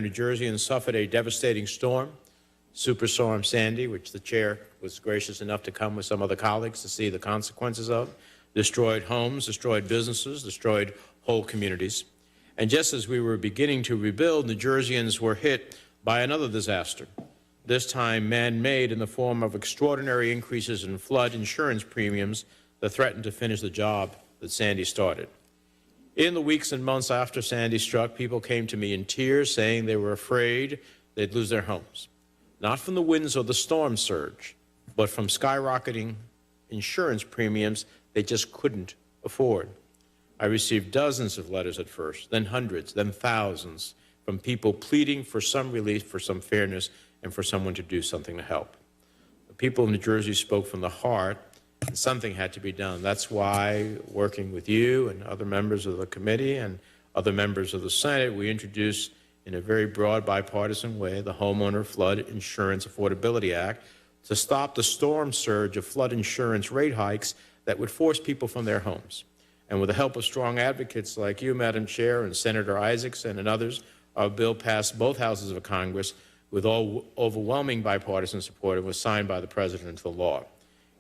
New Jerseyans suffered a devastating storm, Superstorm Sandy, which the chair was gracious enough to come with some other colleagues to see the consequences of. Destroyed homes, destroyed businesses, destroyed whole communities. And just as we were beginning to rebuild, New Jerseyans were hit by another disaster, this time man-made in the form of extraordinary increases in flood insurance premiums that threatened to finish the job that Sandy started. In the weeks and months after Sandy struck, people came to me in tears saying they were afraid they'd lose their homes, not from the winds or the storm surge, but from skyrocketing insurance premiums they just couldn't afford. I received dozens of letters at first, then hundreds, then thousands, from people pleading for some relief, for some fairness, and for someone to do something to help. The people of New Jersey spoke from the heart, and something had to be done. That's why, working with you and other members of the committee and other members of the Senate, we introduced in a very broad bipartisan way the Homeowner Flood Insurance Affordability Act to stop the storm surge of flood insurance rate hikes that would force people from their homes. And with the help of strong advocates like you, Madam Chair, and Senator Isaacson and others, our bill passed both houses of Congress with overwhelming bipartisan support and was signed by the President into law.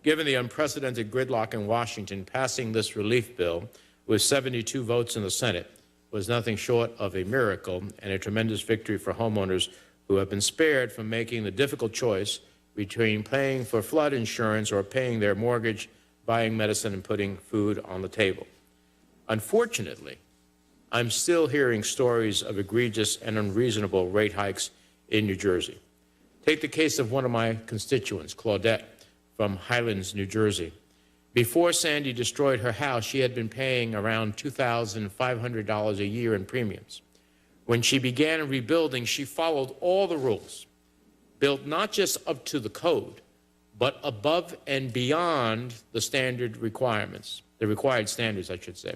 Given the unprecedented gridlock in Washington, passing this relief bill with 72 votes in the Senate was nothing short of a miracle and a tremendous victory for homeowners who have been spared from making the difficult choice between paying for flood insurance or paying their mortgage, buying medicine, and putting food on the table. Unfortunately, I'm still hearing stories of egregious and unreasonable rate hikes in New Jersey. Take the case of one of my constituents, Claudette, from Highlands, New Jersey. Before Sandy destroyed her house, she had been paying around $2,500 a year in premiums. When she began rebuilding, she followed all the rules, built not just up to the code, but above and beyond the standard requirements, the required standards, I should say.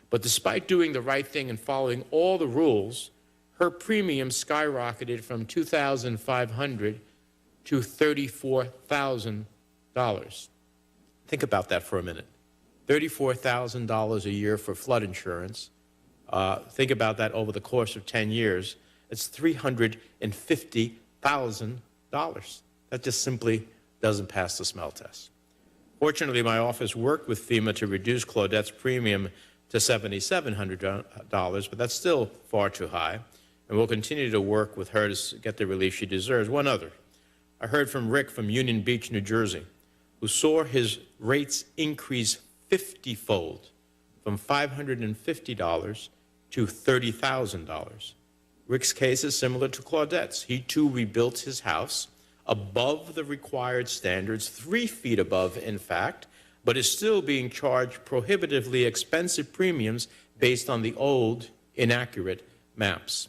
But despite doing the right thing and following all the rules, her premium skyrocketed from $2,500 to $34,000. Think about that for a minute. $34,000 a year for flood insurance. Think about that over the course of 10 years. It's $350,000. That just simply doesn't pass the smell test. Fortunately, my office worked with FEMA to reduce Claudette's premium to $7,700, but that's still far too high, and we'll continue to work with her to get the relief she deserves. One other. I heard from Rick from Union Beach, New Jersey, who saw his rates increase 50-fold from $550 to $30,000. Rick's case is similar to Claudette's. He, too, rebuilt his house above the required standards, 3 feet above, in fact, but is still being charged prohibitively expensive premiums based on the old, inaccurate maps.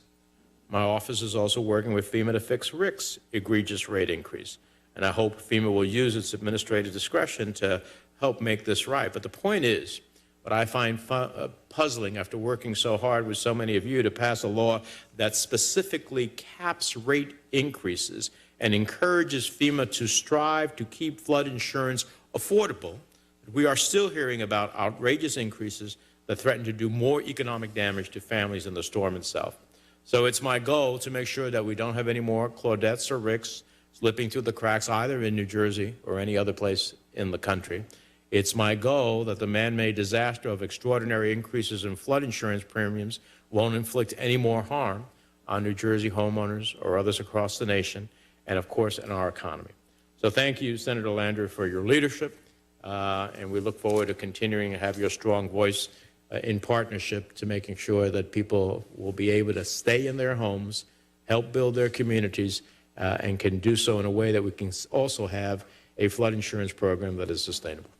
My office is also working with FEMA to fix Rick's egregious rate increase, and I hope FEMA will use its administrative discretion to help make this right. But the point is, what I find puzzling after working so hard with so many of you to pass a law that specifically caps rate increases and encourages FEMA to strive to keep flood insurance affordable, we are still hearing about outrageous increases that threaten to do more economic damage to families than the storm itself. So it's my goal to make sure that we don't have any more Claudettes or Ricks slipping through the cracks either in New Jersey or any other place in the country. It's my goal that the man-made disaster of extraordinary increases in flood insurance premiums won't inflict any more harm on New Jersey homeowners or others across the nation, and of course in our economy. So thank you, Senator Lander, for your leadership, and we look forward to continuing to have your strong voice in partnership to making sure that people will be able to stay in their homes, help build their communities, and can do so in a way that we can also have a flood insurance program that is sustainable.